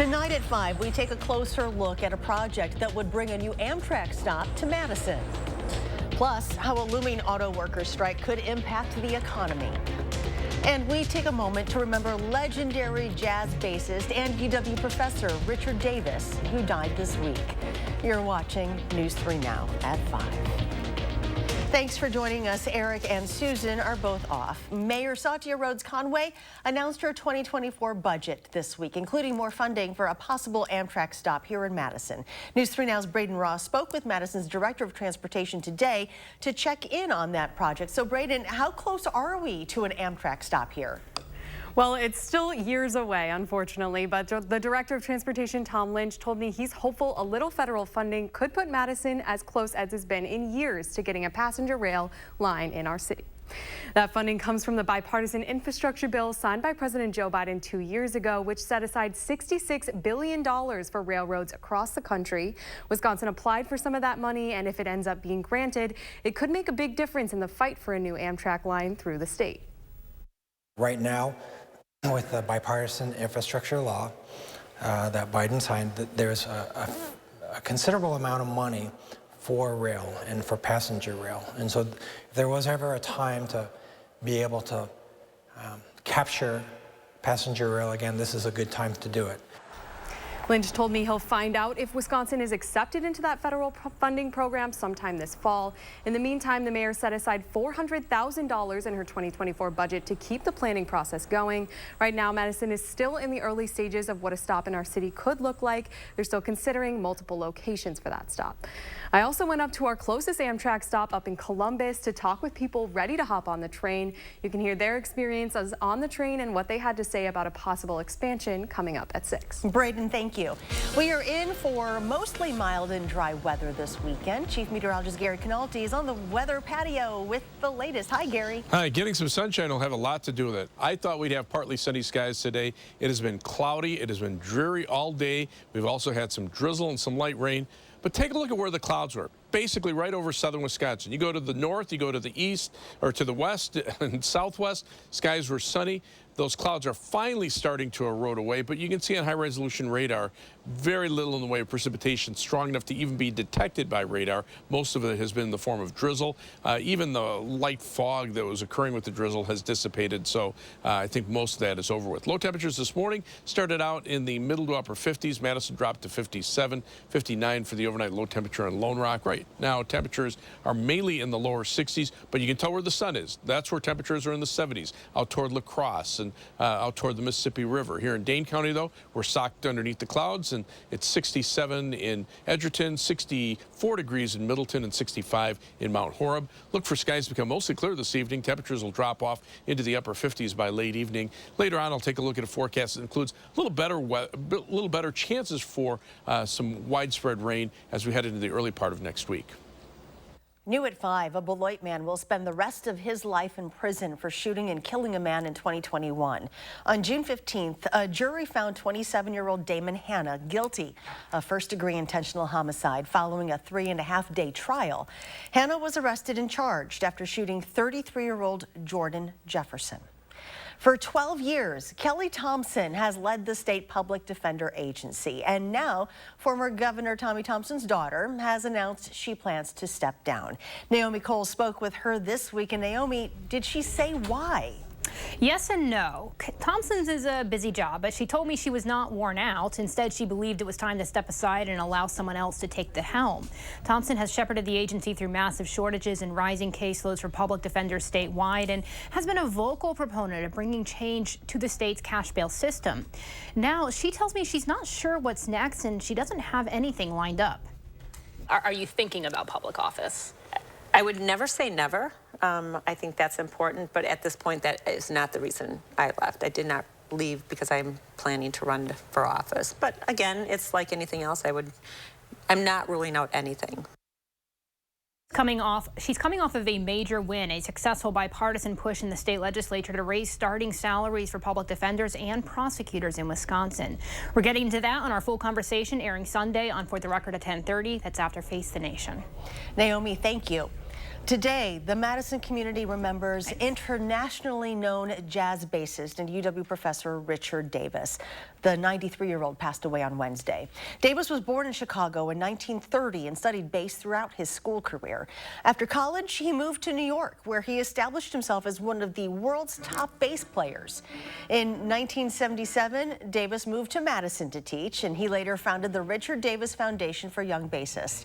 Tonight at 5, we take a closer look at a project that would bring a new Amtrak stop to Madison. Plus, how a looming auto workers strike could impact the economy. And we take a moment to remember legendary jazz bassist and UW professor Richard Davis, who died this week. You're watching News 3 Now at 5. Thanks for joining us. Eric and Susan are both off. Mayor Satya Rhodes Conway announced her 2024 budget this week, including more funding for a possible Amtrak stop here in Madison. News 3 Now's Braden Ross spoke with Madison's Director of Transportation today to check in on that project. So, Braden, how close are we to an Amtrak stop here? Well, it's still years away, unfortunately, but the Director of Transportation, Tom Lynch, told me he's hopeful a little federal funding could put Madison as close as it's been in years to getting a passenger rail line in our city. That funding comes from the bipartisan infrastructure bill signed by President Joe Biden 2 years ago, which set aside $66 billion for railroads across the country. Wisconsin applied for some of that money, and if it ends up being granted, it could make a big difference in the fight for a new Amtrak line through the state. Right now, with the bipartisan infrastructure law that Biden signed, there's a considerable amount of money for rail and for passenger rail. And so if there was ever a time to be able to capture passenger rail again, this is a good time to do it. Lynch told me he'll find out if Wisconsin is accepted into that federal funding program sometime this fall. In the meantime, the mayor set aside $400,000 in her 2024 budget to keep the planning process going. Right now, Madison is still in the early stages of what a stop in our city could look like. They're still considering multiple locations for that stop. I also went up to our closest Amtrak stop up in Columbus to talk with people ready to hop on the train. You can hear their experiences on the train and what they had to say about a possible expansion coming up at 6. Braden, thank you. We are in for mostly mild and dry weather this weekend. Chief Meteorologist Gary Canalti is on the weather patio with the latest. Hi, Gary. Hi. Getting some sunshine will have a lot to do with it. I thought we'd have partly sunny skies today. It has been cloudy. It has been dreary all day. We've also had some drizzle and some light rain. But take a look at where the clouds were. Basically right over southern Wisconsin. You go to the north, you go to the east, or to the west and southwest, skies were sunny. Those clouds are finally starting to erode away, but you can see on high-resolution radar very little in the way of precipitation strong enough to even be detected by radar. Most of it has been in the form of drizzle. Even the light fog that was occurring with the drizzle has dissipated, so I think most of that is over with. Low temperatures this morning started out in the middle to upper 50s. Madison dropped to 57, 59 for the overnight low temperature in Lone Rock. Right now, temperatures are mainly in the lower 60s, but you can tell where the sun is. That's where temperatures are in the 70s, out toward La Crosse and out toward the Mississippi River. Here in Dane County, though, we're socked underneath the clouds, and it's 67 in Edgerton, 64 degrees in Middleton, and 65 in Mount Horeb. Look for skies to become mostly clear this evening. Temperatures will drop off into the upper 50s by late evening. Later on, I'll take a look at a forecast that includes a little better chances for some widespread rain as we head into the early part of next week. New at 5, a Beloit man will spend the rest of his life in prison for shooting and killing a man in 2021. On June 15th, a jury found 27-year-old Damon Hanna guilty of first-degree intentional homicide following a 3.5-day trial. Hanna was arrested and charged after shooting 33-year-old Jordan Jefferson. For 12 years, Kelly Thompson has led the state public defender agency, and now former Governor Tommy Thompson's daughter has announced she plans to step down. Naomi Cole spoke with her this week, and Naomi, did she say why? Yes and no. Thompson's is a busy job, but she told me she was not worn out. Instead, she believed it was time to step aside and allow someone else to take the helm. Thompson has shepherded the agency through massive shortages and rising caseloads for public defenders statewide and has been a vocal proponent of bringing change to the state's cash bail system. Now, she tells me she's not sure what's next and she doesn't have anything lined up. Are you thinking about public office? I would never say never. I think that's important, but at this point, that is not the reason I left. I did not leave because I'm planning to run for office. But again, it's like anything else. I'm not ruling out anything. She's coming off of a major win, a successful bipartisan push in the state legislature to raise starting salaries for public defenders and prosecutors in Wisconsin. We're getting into that on our full conversation airing Sunday on For the Record at 10:30. That's after Face the Nation. Naomi, thank you. Today, the Madison community remembers internationally known jazz bassist and UW professor Richard Davis. The 93-year-old passed away on Wednesday. Davis was born in Chicago in 1930 and studied bass throughout his school career. After college, he moved to New York, where he established himself as one of the world's top bass players. In 1977, Davis moved to Madison to teach, and he later founded the Richard Davis Foundation for Young Bassists.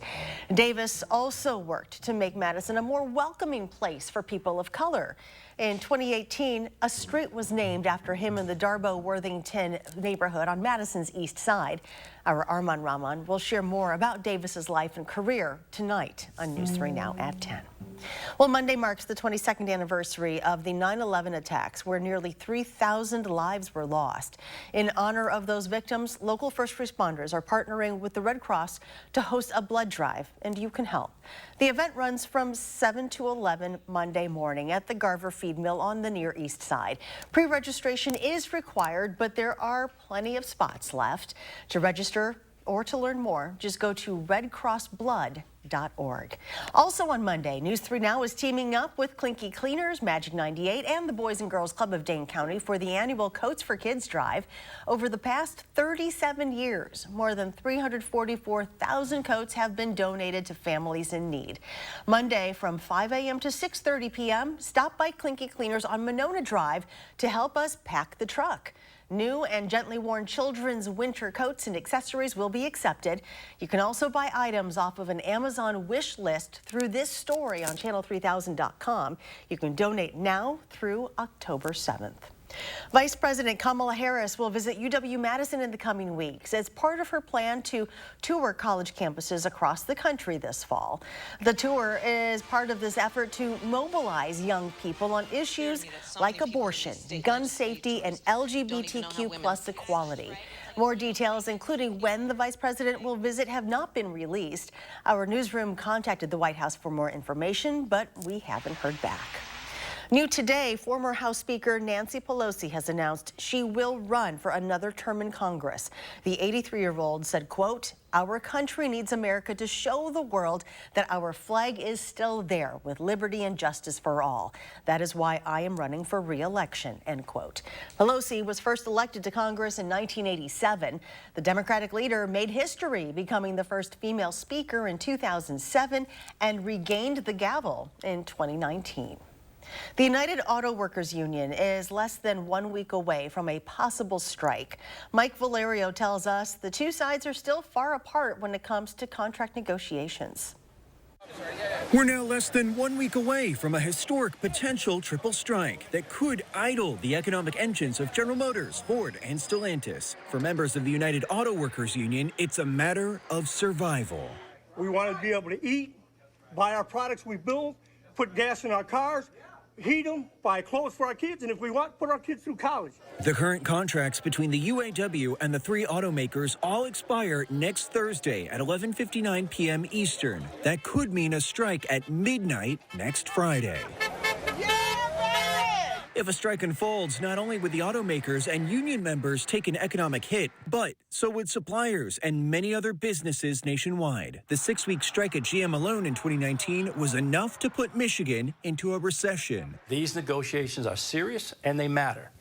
Davis also worked to make Madison a more welcoming place for people of color. In 2018, a street was named after him in the Darbo-Worthington neighborhood on Madison's east side. Our Arman Rahman will share more about Davis's life and career tonight on News 3 Now at 10. Well, Monday marks the 22nd anniversary of the 9/11 attacks, where nearly 3,000 lives were lost. In honor of those victims, local first responders are partnering with the Red Cross to host a blood drive, and you can help. The event runs from 7 to 11 Monday morning at the Garver Feed Mill on the Near East Side. Pre-registration is required, but there are plenty of spots left. To register or to learn more, just go to redcrossblood.org. Also on Monday, News 3 Now is teaming up with Clinky Cleaners, Magic 98, and the Boys and Girls Club of Dane County for the annual Coats for Kids drive. Over the past 37 years, more than 344,000 coats have been donated to families in need. Monday from 5 a.m. to 6:30 p.m., stop by Clinky Cleaners on Monona Drive to help us pack the truck. New and gently worn children's winter coats and accessories will be accepted. You can also buy items off of an Amazon wish list through this story on channel3000.com. You can donate now through October 7th. Vice President Kamala Harris will visit UW-Madison in the coming weeks as part of her plan to tour college campuses across the country this fall. The tour is part of this effort to mobilize young people on issues like abortion, gun safety, and LGBTQ+ equality. More details, including when the vice president will visit, have not been released. Our newsroom contacted the White House for more information, but we haven't heard back. New today, former House Speaker Nancy Pelosi has announced she will run for another term in Congress. The 83-year-old said, quote, "Our country needs America to show the world that our flag is still there with liberty and justice for all. That is why I am running for re-election," end quote. Pelosi was first elected to Congress in 1987. The Democratic leader made history, becoming the first female speaker in 2007 and regained the gavel in 2019. The United Auto Workers Union is less than 1 week away from a possible strike. Mike Valerio tells us the two sides are still far apart when it comes to contract negotiations. We're now less than 1 week away from a historic potential triple strike that could idle the economic engines of General Motors, Ford, and Stellantis. For members of the United Auto Workers Union, it's a matter of survival. We want to be able to eat, buy our products we build, put gas in our cars, heat them, buy clothes for our kids, and if we want, put our kids through college. The current contracts between the UAW and the three automakers all expire next Thursday at 11:59 p.m. Eastern. That could mean a strike at midnight next Friday. If a strike unfolds, not only would the automakers and union members take an economic hit, but so would suppliers and many other businesses nationwide. The 6-week strike at GM alone in 2019 was enough to put Michigan into a recession. These negotiations are serious and they matter.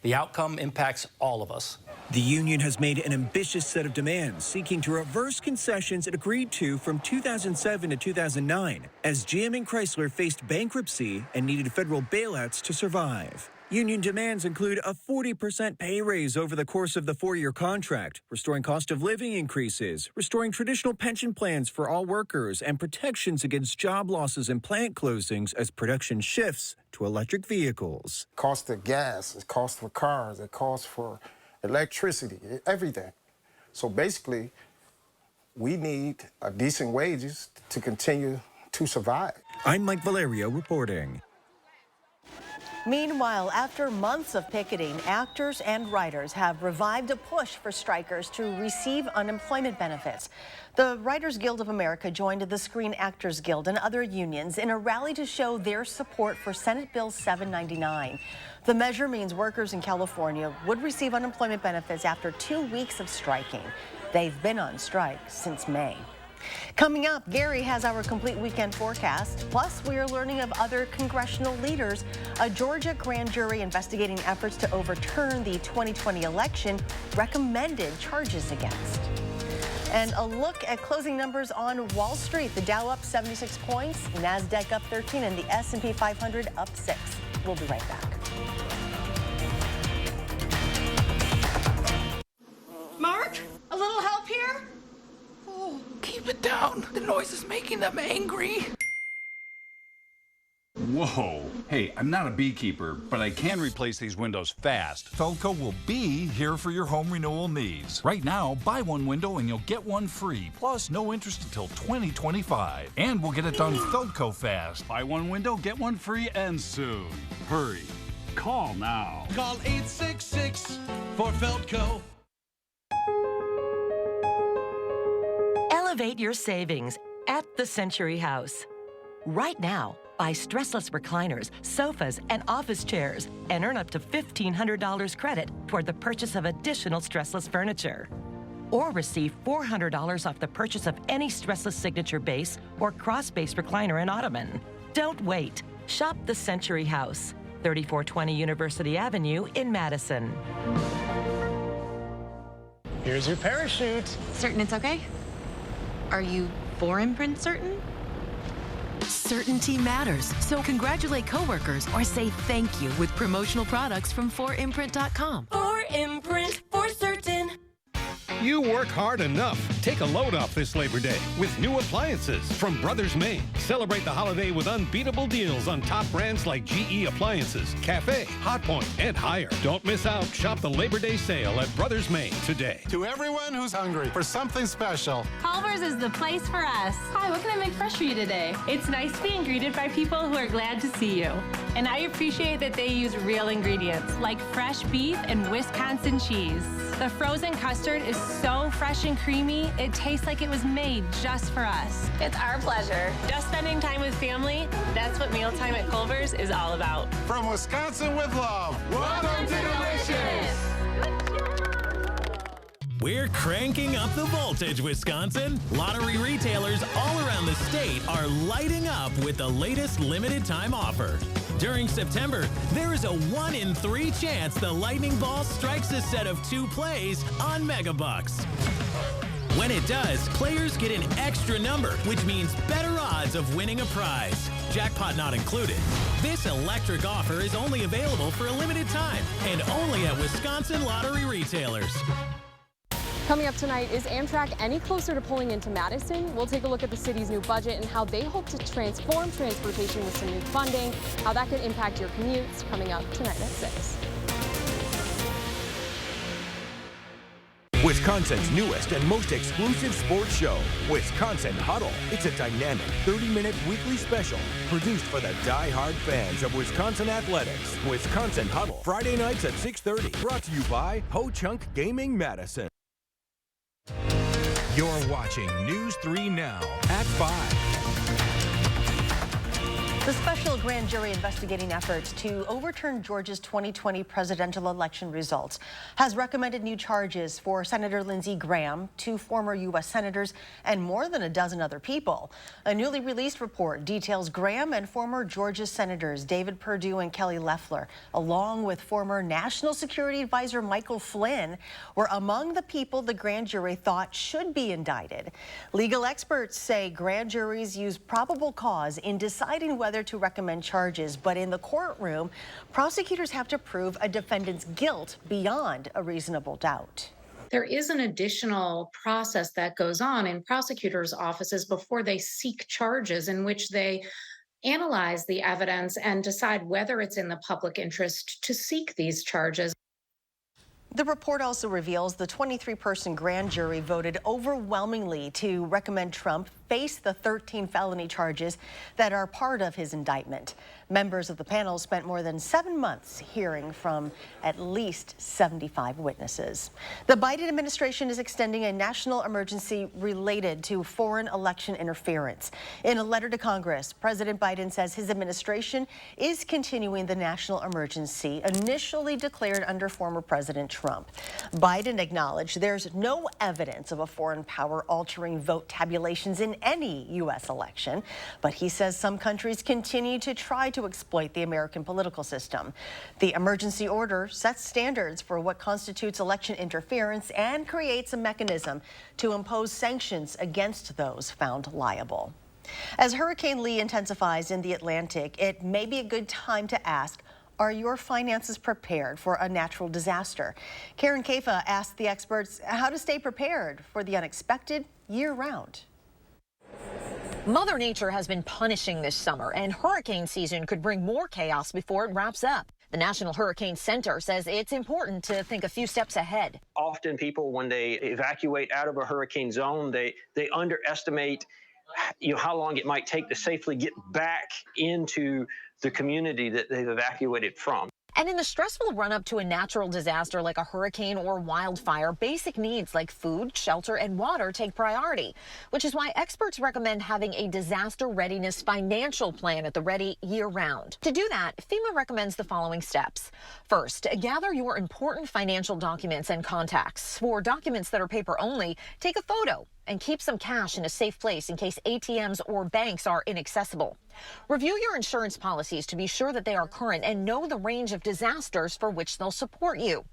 The outcome impacts all of us. The union has made an ambitious set of demands, seeking to reverse concessions it agreed to from 2007 to 2009, as GM and Chrysler faced bankruptcy and needed federal bailouts to survive. Union demands include a 40% pay raise over the course of the 4-year contract, restoring cost of living increases, restoring traditional pension plans for all workers, and protections against job losses and plant closings as production shifts to electric vehicles. Cost of gas, it costs for cars, it costs for electricity, everything. So basically, we need decent wages to continue to survive. I'm Mike Valerio reporting. Meanwhile, after months of picketing, actors and writers have revived a push for strikers to receive unemployment benefits. The Writers Guild of America joined the Screen Actors Guild and other unions in a rally to show their support for Senate Bill 799. The measure means workers in California would receive unemployment benefits after 2 weeks of striking. They've been on strike since May. Coming up, Gary has our complete weekend forecast. Plus, we are learning of other congressional leaders. A Georgia grand jury investigating efforts to overturn the 2020 election recommended charges against. And a look at closing numbers on Wall Street. The Dow up 76 points, NASDAQ up 13, and the S&P 500 up 6. We'll be right back. Mark, a little help here? Oh, keep it down. The noise is making them angry. Whoa. Hey, I'm not a beekeeper, but I can replace these windows fast. Feldco will be here for your home renewal needs. Right now, buy one window and you'll get one free, plus no interest until 2025. And we'll get it done Feldco fast. Buy one window, get one free, and soon. Hurry. Call now. Call 866 for Feldco. Elevate your savings at the Century House. Right now, buy stressless recliners, sofas, and office chairs and earn up to $1,500 credit toward the purchase of additional stressless furniture. Or receive $400 off the purchase of any stressless signature base or cross-base recliner and ottoman. Don't wait. Shop the Century House, 3420 University Avenue in Madison. Here's your parachute. Certain it's okay? Are you 4imprint certain? Certainty matters, so congratulate coworkers or say thank you with promotional products from 4imprint.com. 4imprint, for certain. You work hard enough. Take a load off this Labor Day with new appliances from Brothers Maine. Celebrate the holiday with unbeatable deals on top brands like GE Appliances, Cafe, Hotpoint, and Haier. Don't miss out. Shop the Labor Day sale at Brothers Maine today. To everyone who's hungry for something special, Culver's is the place for us. Hi, what can I make fresh for you today? It's nice to be greeted by people who are glad to see you. And I appreciate that they use real ingredients like fresh beef and Wisconsin cheese. The frozen custard is so fresh and creamy, it tastes like it was made just for us. It's our pleasure. Just spending time with family, that's what mealtime at Culver's is all about. from Wisconsin with love, welcome to Delicious! We're cranking up the voltage, Wisconsin. Lottery retailers all around the state are lighting up with the latest limited time offer. During September, there is a 1 in 3 chance the lightning ball strikes a set of 2 plays on Megabucks. When it does, players get an extra number, which means better odds of winning a prize. Jackpot not included. This electric offer is only available for a limited time and only at Wisconsin lottery retailers. Coming up tonight, is Amtrak any closer to pulling into Madison? We'll take a look at the city's new budget and how they hope to transform transportation with some new funding, how that could impact your commutes. Coming up tonight at 6. Wisconsin's newest and most exclusive sports show, Wisconsin Huddle. It's a dynamic 30-minute weekly special produced for the die-hard fans of Wisconsin athletics. Wisconsin Huddle, Friday nights at 6:30. Brought to you by Ho Chunk Gaming Madison. You're watching News 3 Now at 5. The special grand jury investigating efforts to overturn Georgia's 2020 presidential election results has recommended new charges for Senator Lindsey Graham, 2 former U.S. senators, and more than a dozen other people. A newly released report details Graham and former Georgia senators David Perdue and Kelly Loeffler, along with former National Security Advisor Michael Flynn, were among the people the grand jury thought should be indicted. Legal experts say grand juries use probable cause in deciding whether to recommend charges, but in the courtroom, prosecutors have to prove a defendant's guilt beyond a reasonable doubt. There is an additional process that goes on in prosecutors' offices before they seek charges, in which they analyze the evidence and decide whether it's in the public interest to seek these charges. The report also reveals the 23-person grand jury voted overwhelmingly to recommend Trump face the 13 felony charges that are part of his indictment. Members of the panel spent more than 7 months hearing from at least 75 witnesses. The Biden administration is extending a national emergency related to foreign election interference. In a letter to Congress, President Biden says his administration is continuing the national emergency initially declared under former President Trump. Biden acknowledged there's no evidence of a foreign power altering vote tabulations in any U.S. election, but he says some countries continue to try to exploit the American political system. The emergency order sets standards for what constitutes election interference and creates a mechanism to impose sanctions against those found liable. As Hurricane Lee intensifies in the Atlantic, it may be a good time to ask, are your finances prepared for a natural disaster? Karen Kafa asked the experts how to stay prepared for the unexpected year-round. Mother Nature has been punishing this summer, and hurricane season could bring more chaos before it wraps up. The National Hurricane Center says it's important to think a few steps ahead. Often people, when they evacuate out of a hurricane zone, they underestimate how long it might take to safely get back into the community that they've evacuated from. And in the stressful run-up to a natural disaster like a hurricane or wildfire, basic needs like food, shelter, and water take priority, which is why experts recommend having a disaster readiness financial plan at the ready year-round. To do that, FEMA recommends the following steps. First, gather your important financial documents and contacts. For documents that are paper only, take a photo and keep some cash in a safe place in case ATMs or banks are inaccessible. Review your insurance policies to be sure that they are current and know the range of disasters for which they'll support you.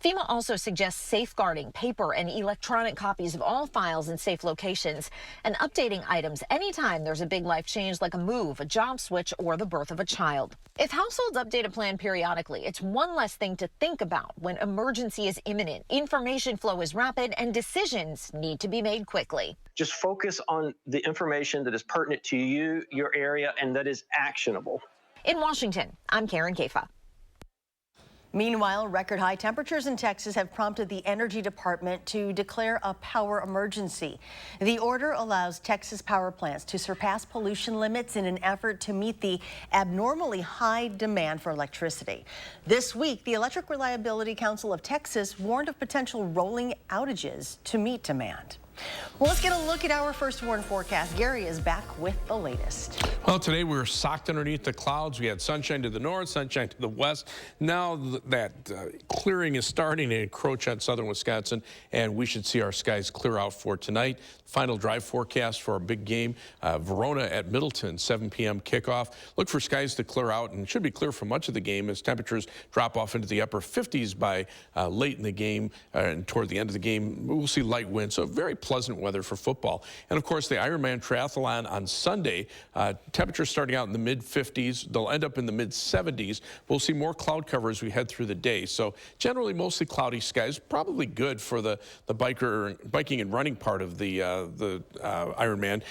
FEMA also suggests safeguarding paper and electronic copies of all files in safe locations and updating items anytime there's a big life change like a move, a job switch, or the birth of a child. If households update a plan periodically, it's one less thing to think about when emergency is imminent, information flow is rapid, and decisions need to be made quickly. Just focus on the information that is pertinent to you, your area, and that is actionable. In Washington, I'm Karen Kafa. Meanwhile, record high temperatures in Texas have prompted the Energy Department to declare a power emergency. The order allows Texas power plants to surpass pollution limits in an effort to meet the abnormally high demand for electricity. This week, the Electric Reliability Council of Texas warned of potential rolling outages to meet demand. Well, let's get a look at our first warn forecast. Gary is back with the latest. Well, today we were socked underneath the clouds. We had sunshine to the north, sunshine to the west. Now that clearing is starting to encroach on southern Wisconsin, and we should see our skies clear out for tonight. Final drive forecast for our big game, Verona at Middleton, 7 p.m. kickoff. Look for skies to clear out, and it should be clear for much of the game as temperatures drop off into the upper 50s by late in the game and toward the end of the game. We'll see light winds, so very pleasant weather for football. And of course, the Ironman Triathlon on Sunday, temperatures starting out in the mid-50s. They'll end up in the mid-70s. We'll see more cloud cover as we head through the day. So generally mostly cloudy skies, probably good for the biking and running part of the Ironman.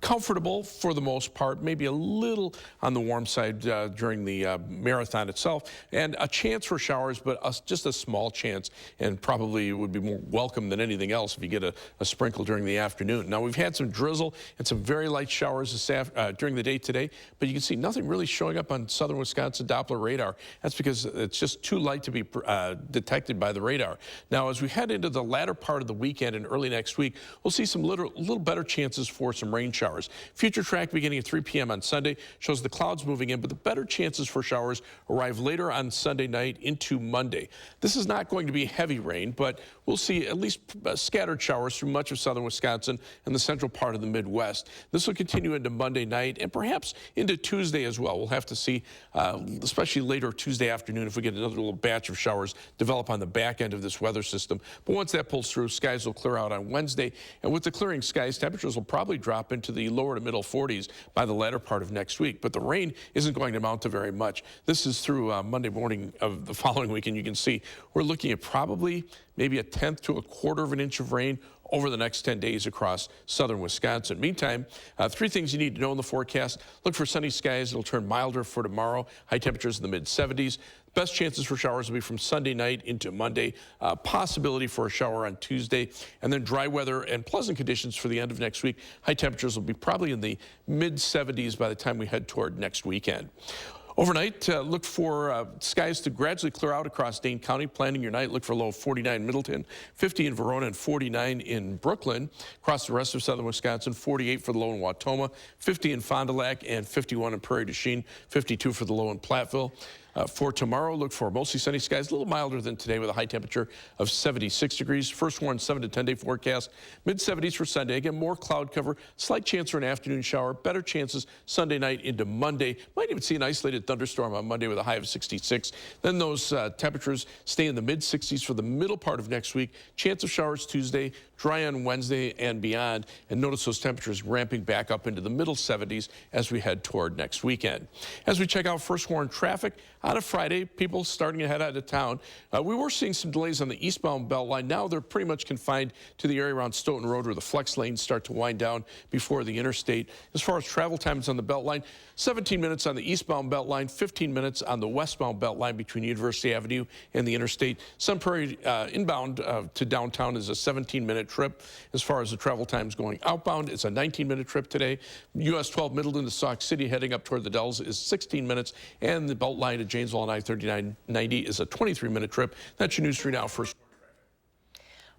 Comfortable for the most part, maybe a little on the warm side during the marathon itself, and a chance for showers, but just a small chance, and probably would be more welcome than anything else if you get a sprinkle during the afternoon. Now, we've had some drizzle and some very light showers during the day today, but you can see nothing really showing up on southern Wisconsin Doppler radar. That's because it's just too light to be detected by the radar. Now, as we head into the latter part of the weekend and early next week, we'll see some little better chances for some rain showers. Future track beginning at 3 p.m. on Sunday shows the clouds moving in, but the better chances for showers arrive later on Sunday night into Monday. This is not going to be heavy rain, but we'll see at least scattered showers through much of southern Wisconsin and the central part of the Midwest. This will continue into Monday night and perhaps into Tuesday as well. We'll have to see, especially later Tuesday afternoon, if we get another little batch of showers develop on the back end of this weather system. But once that pulls through, skies will clear out on Wednesday. And with the clearing skies, temperatures will probably drop into the lower to middle 40s by the latter part of next week. But the rain isn't going to amount to very much. This is through Monday morning of the following week, and you can see we're looking at probably maybe a 1/10 to a 1/4 of an inch of rain over the next 10 days across southern Wisconsin. Meantime, 3 things you need to know in the forecast. Look for sunny skies. It'll turn milder for tomorrow. High temperatures in the mid-70s. Best chances for showers will be from Sunday night into Monday. Possibility for a shower on Tuesday, and then dry weather and pleasant conditions for the end of next week. High temperatures will be probably in the mid-70s by the time we head toward next weekend. Overnight, look for skies to gradually clear out across Dane County. Planning your night, look for a low of 49 in Middleton, 50 in Verona, and 49 in Brooklyn. Across the rest of southern Wisconsin, 48 for the low in Wautoma, 50 in Fond du Lac, and 51 in Prairie du Chien, 52 for the low in Platteville. For tomorrow, look for mostly sunny skies, a little milder than today with a high temperature of 76 degrees. First warn 7 to 10 day forecast, mid-70s for Sunday. Again, more cloud cover, slight chance for an afternoon shower, better chances Sunday night into Monday. Might even see an isolated thunderstorm on Monday with a high of 66. Then those temperatures stay in the mid-60s for the middle part of next week. Chance of showers Tuesday, dry on Wednesday and beyond. And notice those temperatures ramping back up into the middle 70s as we head toward next weekend. As we check out first warn traffic, on a Friday, people starting to head out of town. We were seeing some delays on the eastbound Beltline. Now they're pretty much confined to the area around Stoughton Road where the flex lanes start to wind down before the interstate. As far as travel times on the Beltline, 17 minutes on the eastbound Beltline, 15 minutes on the westbound Beltline between University Avenue and the interstate. Sun Prairie inbound to downtown is a 17-minute trip. As far as the travel times going outbound, it's a 19-minute trip today. US 12 Middleton to Sauk City heading up toward the Dells is 16 minutes, and the Beltline to Janesville on I-3990 is a 23-minute trip. That's your News 3 Now first.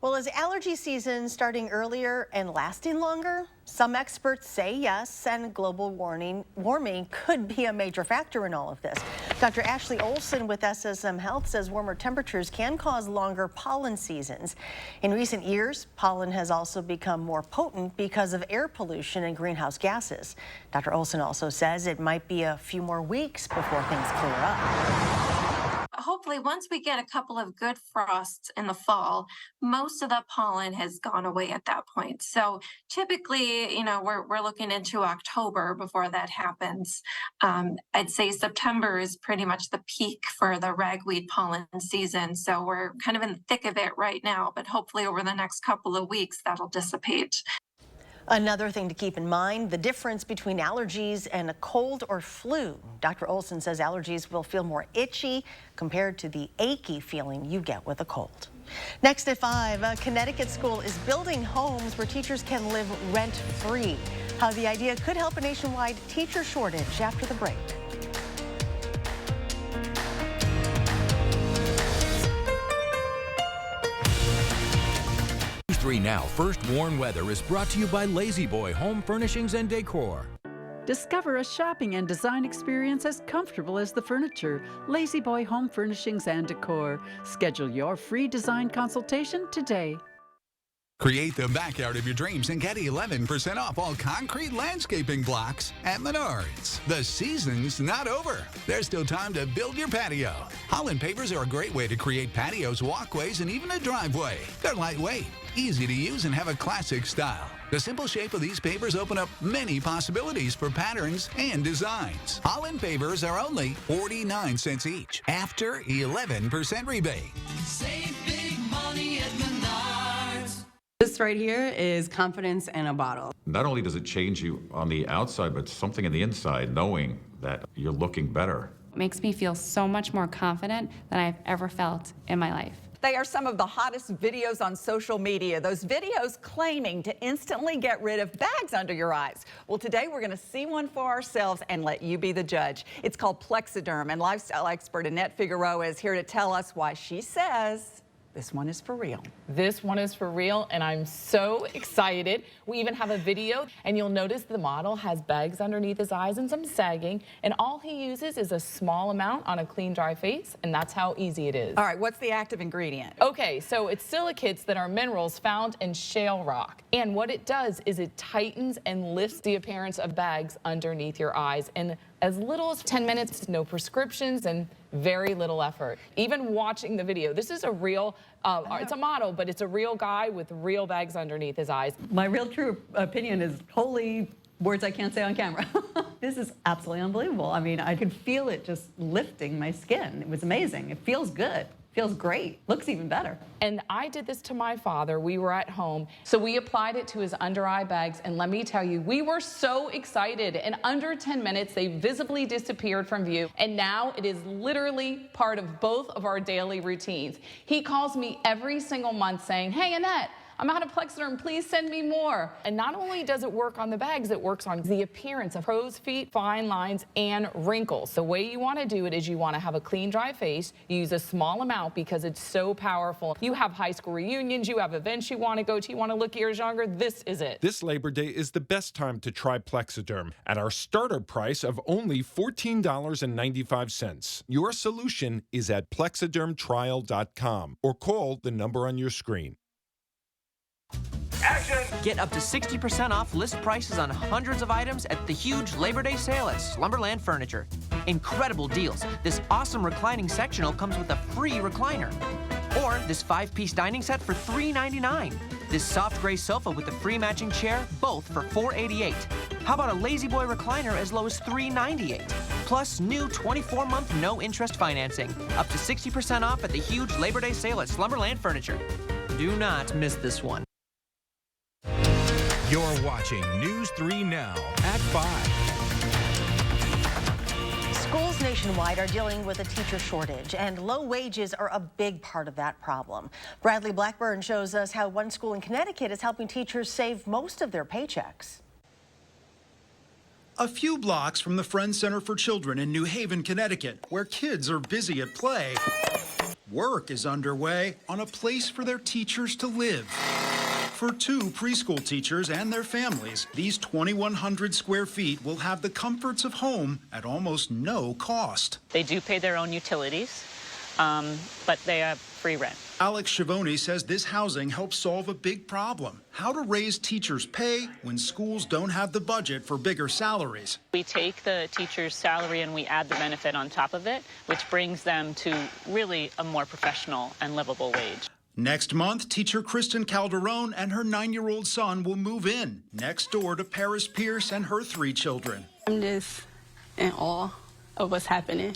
Well, is allergy season starting earlier and lasting longer? Some experts say yes, and global warming could be a major factor in all of this. Dr. Ashley Olson with SSM Health says warmer temperatures can cause longer pollen seasons. In recent years, pollen has also become more potent because of air pollution and greenhouse gases. Dr. Olson also says it might be a few more weeks before things clear up. Hopefully, once we get a couple of good frosts in the fall, most of the pollen has gone away at that point. So typically, you know, we're looking into October before that happens. I'd say September is pretty much the peak for the ragweed pollen season. So we're kind of in the thick of it right now, but hopefully over the next couple of weeks, that'll dissipate. Another thing to keep in mind, the difference between allergies and a cold or flu. Dr. Olson says allergies will feel more itchy compared to the achy feeling you get with a cold. Next at 5, a Connecticut school is building homes where teachers can live rent-free. How the idea could help a nationwide teacher shortage after the break. 3 Now First Warn Weather is brought to you by Lazy Boy Home Furnishings and Decor. Discover a shopping and design experience as comfortable as the furniture. Lazy Boy Home Furnishings and Decor. Schedule your free design consultation today. Create the backyard of your dreams and get 11% off all concrete landscaping blocks at Menards. The season's not over. There's still time to build your patio. Holland pavers are a great way to create patios, walkways, and even a driveway. They're lightweight, easy to use, and have a classic style. The simple shape of these pavers open up many possibilities for patterns and designs. Holland pavers are only 49 cents each after 11% rebate. Save big money at Menards. This right here is confidence in a bottle. Not only does it change you on the outside, but something in the inside, knowing that you're looking better. It makes me feel so much more confident than I've ever felt in my life. They are some of the hottest videos on social media. Those videos claiming to instantly get rid of bags under your eyes. Well, today we're going to see one for ourselves and let you be the judge. It's called Plexiderm, and lifestyle expert Annette Figueroa is here to tell us why she says this one is for real. This one is for real, and I'm so excited. We even have a video, and you'll notice the model has bags underneath his eyes and some sagging, and all he uses is a small amount on a clean, dry face, and that's how easy it is. All right, what's the active ingredient? Okay, so it's silicates that are minerals found in shale rock, and what it does is it tightens and lifts the appearance of bags underneath your eyes, and as little as 10 minutes, no prescriptions, and very little effort. Even watching the video, this is a real, it's a model, but it's a real guy with real bags underneath his eyes. My real true opinion is holy words I can't say on camera. This is absolutely unbelievable. I mean, I could feel it just lifting my skin. It was amazing. It feels good. Feels great. Looks even better. And I did this to my father. We were at home. So we applied it to his under eye bags. And let me tell you, we were so excited. In under 10 minutes, they visibly disappeared from view. And now it is literally part of both of our daily routines. He calls me every single month saying, "Hey, Annette, I'm out of Plexiderm, please send me more." And not only does it work on the bags, it works on the appearance of crow's feet, fine lines, and wrinkles. The way you want to do it is you want to have a clean, dry face. You use a small amount because it's so powerful. You have high school reunions, you have events you want to go to, you want to look years younger, this is it. This Labor Day is the best time to try Plexiderm at our starter price of only $14.95. Your solution is at plexidermtrial.com or call the number on your screen. Action! Get up to 60% off list prices on hundreds of items at the huge Labor Day sale at Slumberland Furniture. Incredible deals. This awesome reclining sectional comes with a free recliner. Or this 5-piece dining set for $3.99. This soft gray sofa with a free matching chair, both for $4.88. How about a Lazy Boy recliner as low as $3.98? Plus new 24-month no-interest financing. Up to 60% off at the huge Labor Day sale at Slumberland Furniture. Do not miss this one. You're watching News 3 Now at 5. Schools nationwide are dealing with a teacher shortage, and low wages are a big part of that problem. Bradley Blackburn shows us how one school in Connecticut is helping teachers save most of their paychecks. A few blocks from the Friends Center for Children in New Haven, Connecticut, where kids are busy at play, work is underway on a place for their teachers to live. For 2 preschool teachers and their families, these 2,100 square feet will have the comforts of home at almost no cost. They do pay their own utilities, but they have free rent. Alex Schiavone says this housing helps solve a big problem: how to raise teachers' pay when schools don't have the budget for bigger salaries. We take the teacher's salary and we add the benefit on top of it, which brings them to really a more professional and livable wage. Next month, teacher Kristen Calderon and her 9-year-old son will move in next door to Paris Pierce and her 3 children. I'm just in awe of what's happening.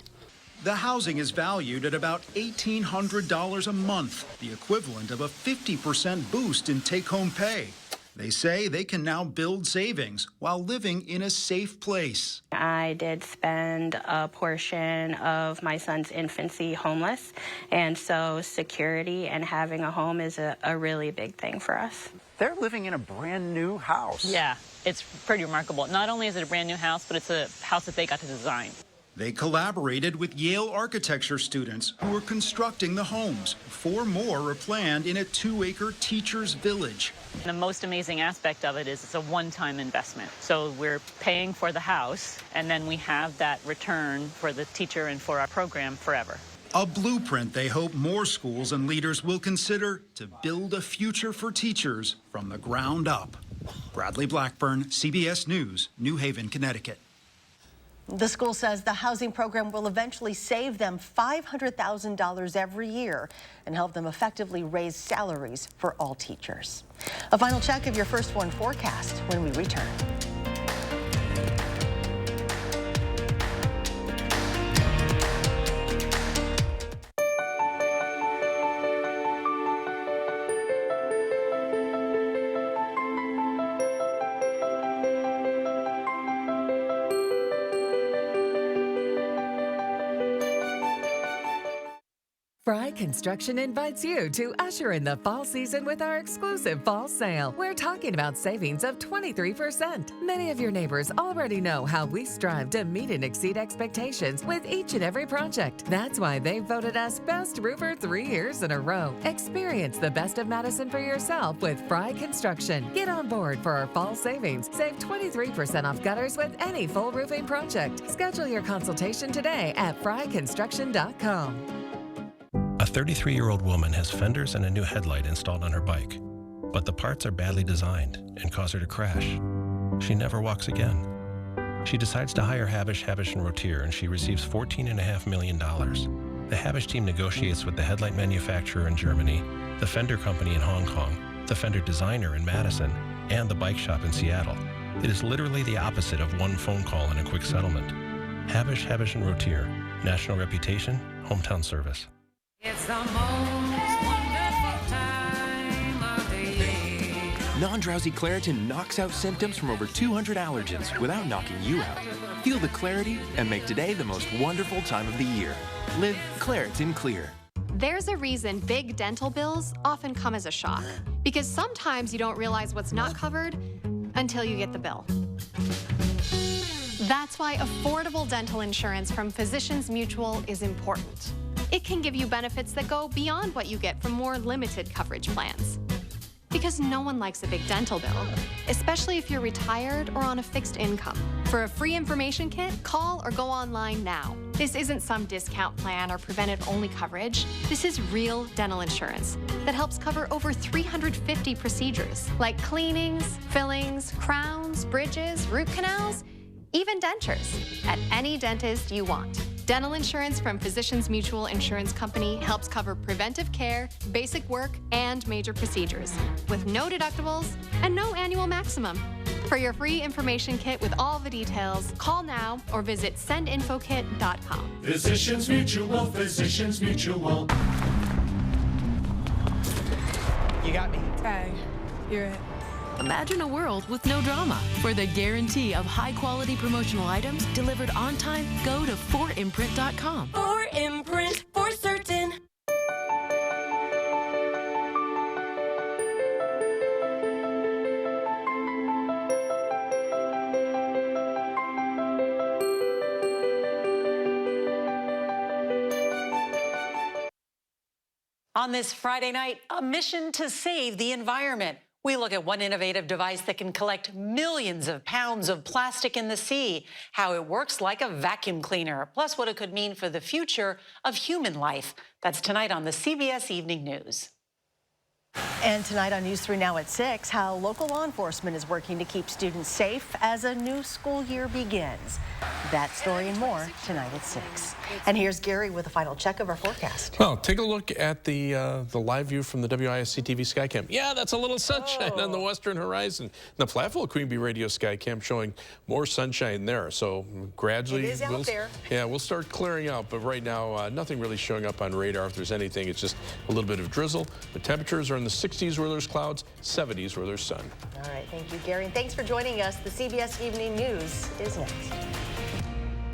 The housing is valued at about $1,800 a month, the equivalent of a 50% boost in take-home pay. They say they can now build savings while living in a safe place. I did spend a portion of my son's infancy homeless, and so security and having a home is a really big thing for us. They're living in a brand new house. Yeah, it's pretty remarkable. Not only is it a brand new house, but it's a house that they got to design. They collaborated with Yale architecture students who are constructing the homes. 4 more are planned in a 2-acre teachers' village. The most amazing aspect of it is it's a one-time investment. So we're paying for the house, and then we have that return for the teacher and for our program forever. A blueprint they hope more schools and leaders will consider to build a future for teachers from the ground up. Bradley Blackburn, CBS News, New Haven, Connecticut. The school says the housing program will eventually save them $500,000 every year and help them effectively raise salaries for all teachers. A final check of your First One forecast when we return. Fry Construction invites you to usher in the fall season with our exclusive fall sale. We're talking about savings of 23%. Many of your neighbors already know how we strive to meet and exceed expectations with each and every project. That's why they voted us Best Roofer 3 years in a row. Experience the best of Madison for yourself with Fry Construction. Get on board for our fall savings. Save 23% off gutters with any full roofing project. Schedule your consultation today at fryconstruction.com. A 33-year-old woman has fenders and a new headlight installed on her bike, but the parts are badly designed and cause her to crash. She never walks again. She decides to hire Habish, Rotier, and she receives $14.5 million. The Habish team negotiates with the headlight manufacturer in Germany, the fender company in Hong Kong, the fender designer in Madison, and the bike shop in Seattle. It is literally the opposite of one phone call and a quick settlement. Habish, Rotier, national reputation, hometown service. It's It's the most wonderful time of the year. Non-drowsy Claritin knocks out symptoms from over 200 allergens without knocking you out. Feel the clarity and make today the most wonderful time of the year. Live Claritin Clear. There's a reason big dental bills often come as a shock, because sometimes you don't realize what's not covered until you get the bill. That's why affordable dental insurance from Physicians Mutual is important. It can give you benefits that go beyond what you get from more limited coverage plans. Because no one likes a big dental bill, especially if you're retired or on a fixed income. For a free information kit, call or go online now. This isn't some discount plan or preventive-only coverage. This is real dental insurance that helps cover over 350 procedures, like cleanings, fillings, crowns, bridges, root canals, even dentures, at any dentist you want. Dental insurance from Physicians Mutual Insurance Company helps cover preventive care, basic work, and major procedures, with no deductibles and no annual maximum. For your free information kit with all the details, call now or visit sendinfokit.com. Physicians Mutual, Physicians Mutual. You got me. Okay, you're it. Imagine a world with no drama. For the guarantee of high-quality promotional items delivered on time, go to 4imprint.com. 4imprint, for certain. On this Friday night, a mission to save the environment. We look at one innovative device that can collect millions of pounds of plastic in the sea, how it works like a vacuum cleaner, plus what it could mean for the future of human life. That's tonight on the CBS Evening News. And tonight on News 3 Now at 6, how local law enforcement is working to keep students safe as a new school year begins. That story and more tonight at 6. And here's Gary with a final check of our forecast. Well, take a look at the live view from the WISC-TV Skycam. Yeah, that's a little sunshine on the western horizon. The Platteville Queen Bee Radio Skycam showing more sunshine there. So gradually, it is out there. Yeah, we'll start clearing out. But right now, nothing really showing up on radar. If there's anything, it's just a little bit of drizzle. The temperatures are in the 60s where there's clouds, 70s where there's sun. All right, thank you, Gary. And thanks for joining us. The CBS Evening News is next.